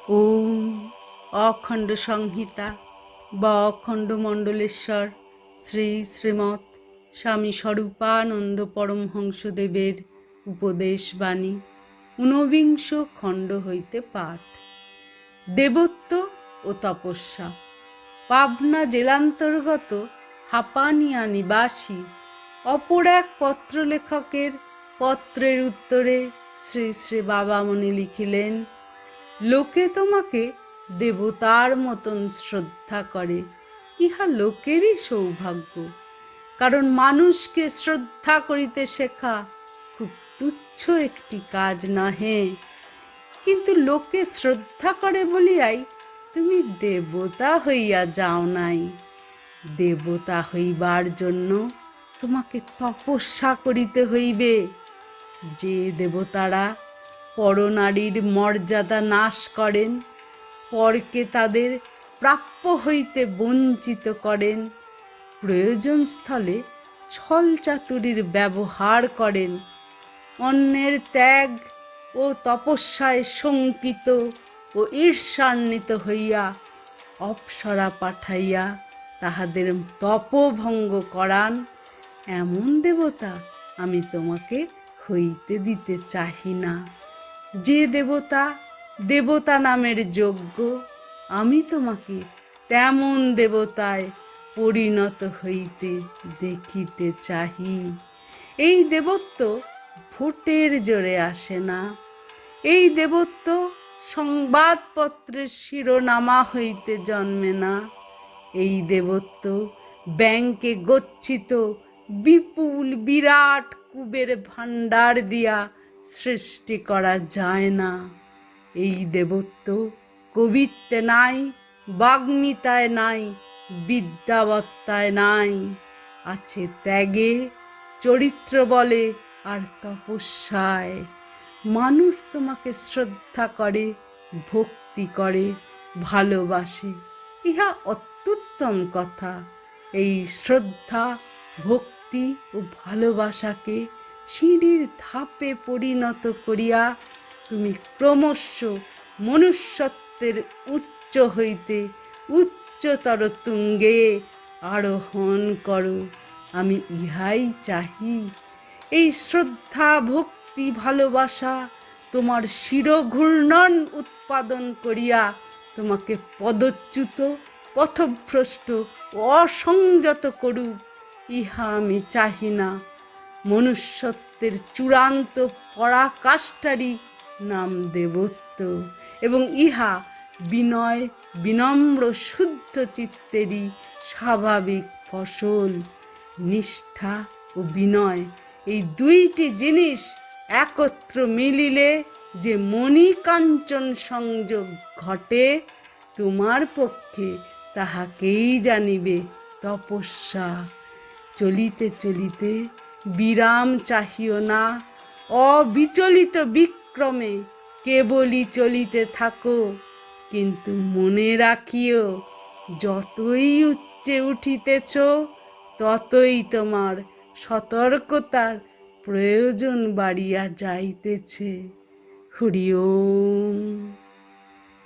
ওম অখণ্ড সংহিতা বা অখণ্ড মণ্ডলেশ্বর শ্রী শ্রীমৎ স্বামী স্বরূপানন্দ পরমহংসদেবের উপদেশবাণী ঊনবিংশ খণ্ড হইতে পাঠ। দেবত্ব ও তপস্যা। পাবনা জেলান্তর্গত হাপানিয়া নিবাসী অপর এক পত্রলেখকের পত্রের উত্তরে শ্রী শ্রী বাবামণি লিখিলেন, লোকে তোমাকে দেবতার মতন শ্রদ্ধা করে, ইহা লোকেরই সৌভাগ্য। কারণ মানুষকে শ্রদ্ধা করিতে শেখা খুব তুচ্ছ একটি কাজ নহে। কিন্তু লোকে শ্রদ্ধা করে বলিয়াই তুমি দেবতা হইয়া যাও নাই। দেবতা হইবার জন্য তোমাকে তপস্যা করিতে হইবে। যে দেবতারা পরনারীর মর্যাদা নাশ করেন, পরকে তাদের প্রাপ্য হইতে বঞ্চিত করেন, প্রয়োজন স্থলে ছল চাতুরীর ব্যবহার করেন, অন্যের ত্যাগ ও তপস্যায় শঙ্কিত ও ঈর্ষান্বিত হইয়া অপ্সরা পাঠাইয়া তাহাদের তপভঙ্গ করান, এমন দেবতা আমি তোমাকে হইতে দিতে চাহি না। যে দেবতা দেবতা নামের যোগ্য, আমি তোমাকে তেমন দেবতায় পরিণত হইতে দেখিতে চাহি। এই দেবত্ব ভোটের জোরে আসে না। এই দেবত্ব সংবাদপত্রের শিরোনামা হইতে জন্মে না। এই দেবত্ব ব্যাংকে গচ্ছিত বিপুল বিরাট কুবের ভাণ্ডার দিয়া সৃষ্টি করা যায় না। এই দেবত্ব কবিত্বে নাই, বাগ্মিতায় নাই, বিদ্যাবত্তায় নাই, আছে ত্যাগে, চরিত্র বলে আর তপস্যায়। মানুষ তোমাকে শ্রদ্ধা করে, ভক্তি করে, ভালোবাসে, ইহা অত্যুত্তম কথা। এই শ্রদ্ধা, ভক্তি ও ভালোবাসাকে সিঁড়ির ধাপে পরিণত করিয়া তুমি ক্রমশ মনুষ্যত্বের উচ্চ হইতে উচ্চতর তুঙ্গে আরোহণ করো। আমি ইহাই চাহি। এই শ্রদ্ধা, ভক্তি, ভালোবাসা তোমার শিরঘূর্ণন উৎপাদন করিয়া তোমাকে পদচ্যুত, পথভ্রষ্ট ও অসংযত করুক, ইহা আমি চাহি না। মনুষ্যত্বের চূড়ান্ত পরাকাষ্ঠারই নাম দেবত্ব, এবং ইহা বিনয়, বিনম্র, শুদ্ধ চিত্তেরই স্বাভাবিক ফসল। নিষ্ঠা ও বিনয় এই দুইটি জিনিস একত্র মিলিলে যে মণিকাঞ্চন সংযোগ ঘটে, তোমার পক্ষে তাহাকেই জানিবে তপস্যা। চলিতে চলিতে বিরাম চাহিও না, অবিচলিত বিক্রমে কেবলই চলিতে থাকো। কিন্তু মনে রাখিও, যতই উচ্চে উঠিতেছ, ততই তোমার সতর্কতার প্রয়োজন বাড়িয়া যাইতেছে। হরি ওম।